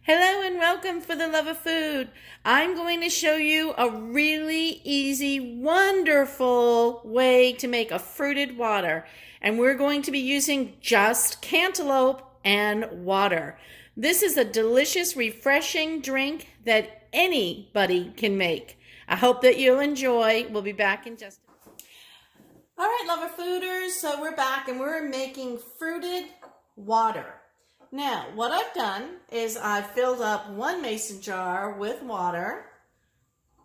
Hello and welcome for the love of food. I'm going to show you a really easy, wonderful way to make a fruited water. And we're going to be using just cantaloupe and water. This is a delicious, refreshing drink that anybody can make. I hope that you'll enjoy. We'll be back in just a minute. All right, lover fooders, so we're back and we're making fruited water. Now, what I've done is I've filled up one mason jar with water,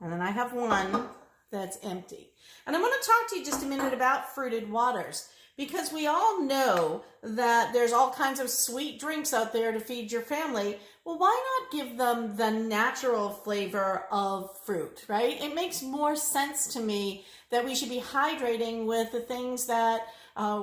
and then I have one that's empty. And I'm going to talk to you just a minute about fruited waters, because we all know that there's all kinds of sweet drinks out there to feed your family. Well, why not give them the natural flavor of fruit, right? It makes more sense to me that we should be hydrating with the things that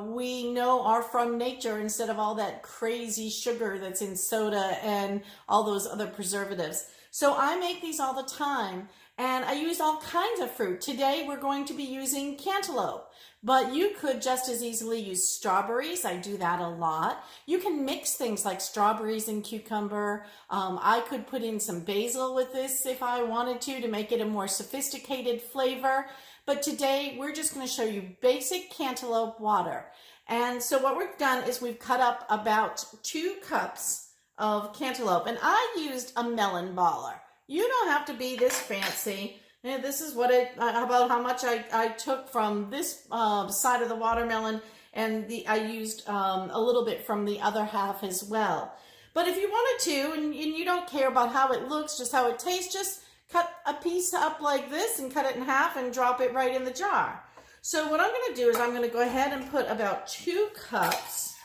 we know are from nature instead of all that crazy sugar that's in soda and all those other preservatives. So I make these all the time, and I use all kinds of fruit. Today we're going to be using cantaloupe, but you could just as easily use strawberries. I do that a lot. You can mix things like strawberries and cucumber. I could put in some basil with this if I wanted to make it a more sophisticated flavor. But today we're just going to show you basic cantaloupe water. And so what we've done is we've cut up about 2 cups of cantaloupe, and I used a melon baller. You don't have to be this fancy. And this is what about how much I took from this side of the watermelon, and I used a little bit from the other half as well. But if you wanted to, and you don't care about how it looks, just how it tastes, just cut a piece up like this and cut it in half and drop it right in the jar. So what I'm going to do is I'm going to go ahead and put about 2 cups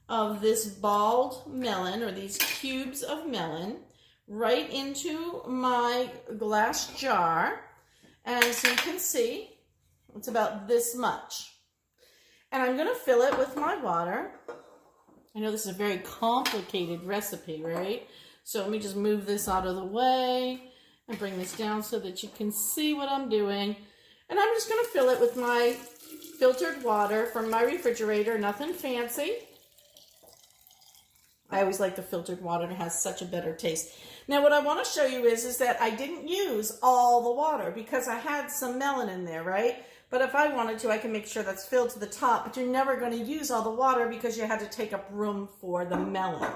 of this balled melon, or these cubes of melon, right into my glass jar. And as you can see, it's about this much. And I'm going to fill it with my water. I know this is a very complicated recipe, right? So let me just move this out of the way and bring this down so that you can see what I'm doing. And I'm just going to fill it with my filtered water from my refrigerator, nothing fancy. I always like the filtered water. It has such a better taste. Now what I want to show you is that I didn't use all the water because I had some melon in there, right? But if I wanted to, I can make sure that's filled to the top, but you're never going to use all the water because you had to take up room for the melon.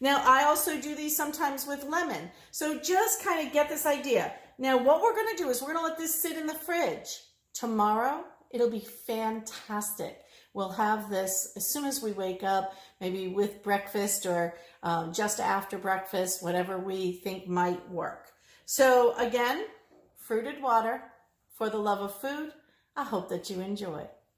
Now, I also do these sometimes with lemon. So just kind of get this idea. Now, what we're going to do is we're going to let this sit in the fridge. Tomorrow, it'll be fantastic. We'll have this as soon as we wake up, maybe with breakfast or just after breakfast, whatever we think might work. So again, fruited water for the love of food. I hope that you enjoy.